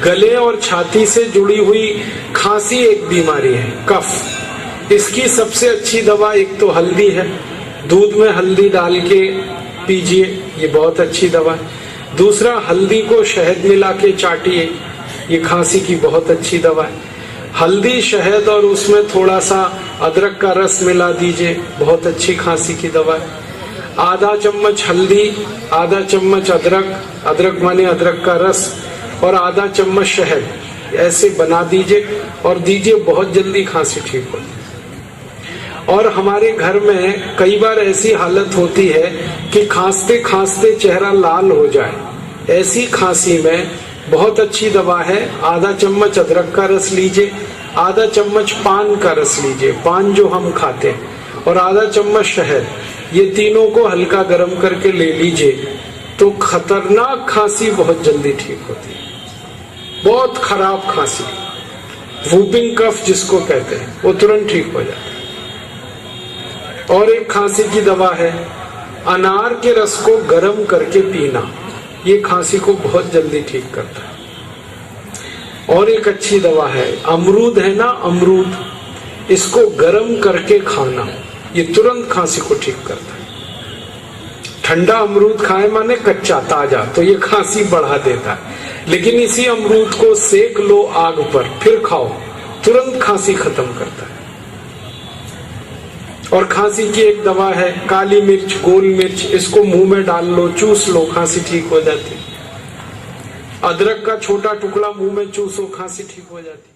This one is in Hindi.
गले और छाती से जुड़ी हुई खांसी एक बीमारी है, कफ। इसकी सबसे अच्छी दवा एक तो हल्दी है, दूध में हल्दी डाल के पीजिए, ये बहुत अच्छी दवा है। दूसरा, हल्दी को शहद मिला के चाटिए, ये खांसी की बहुत अच्छी दवा है। हल्दी, शहद और उसमें थोड़ा सा अदरक का रस मिला दीजिए, बहुत अच्छी खांसी की दवा है। आधा चम्मच हल्दी, आधा चम्मच अदरक, अदरक माने अदरक का रस, और आधा चम्मच शहद, ऐसे बना दीजिए और दीजिए, बहुत जल्दी खांसी ठीक हो जाए। और हमारे घर में कई बार ऐसी हालत होती है कि खांसते खांसते चेहरा लाल हो जाए, ऐसी खांसी में बहुत अच्छी दवा है, आधा चम्मच अदरक का रस लीजिए, आधा चम्मच पान का रस लीजिए, पान जो हम खाते हैं, और आधा चम्मच शहद, ये तीनों को हल्का गर्म करके ले लीजिए, तो खतरनाक खांसी बहुत जल्दी ठीक होती है। बहुत खराब खांसी, वूपिंग कफ जिसको कहते हैं, वो तुरंत ठीक हो जाता है। और एक खांसी की दवा है, अनार के रस को गर्म करके पीना, ये खांसी को बहुत जल्दी ठीक करता है। और एक अच्छी दवा है, अमरूद है ना, अमरूद, इसको गर्म करके खाना, ये तुरंत खांसी को ठीक करता है। ठंडा अमरूद खाए माने कच्चा, ताजा, तो ये खांसी बढ़ा देता है। लेकिन इसी अमरूद को सेक लो आग पर, फिर खाओ, तुरंत खांसी खत्म करता है। और खांसी की एक दवा है, काली मिर्च, गोल मिर्च, इसको मुंह में डाल लो, चूस लो, खांसी ठीक हो जाती है। अदरक का छोटा टुकड़ा मुंह में चूसो, खांसी ठीक हो जाती है।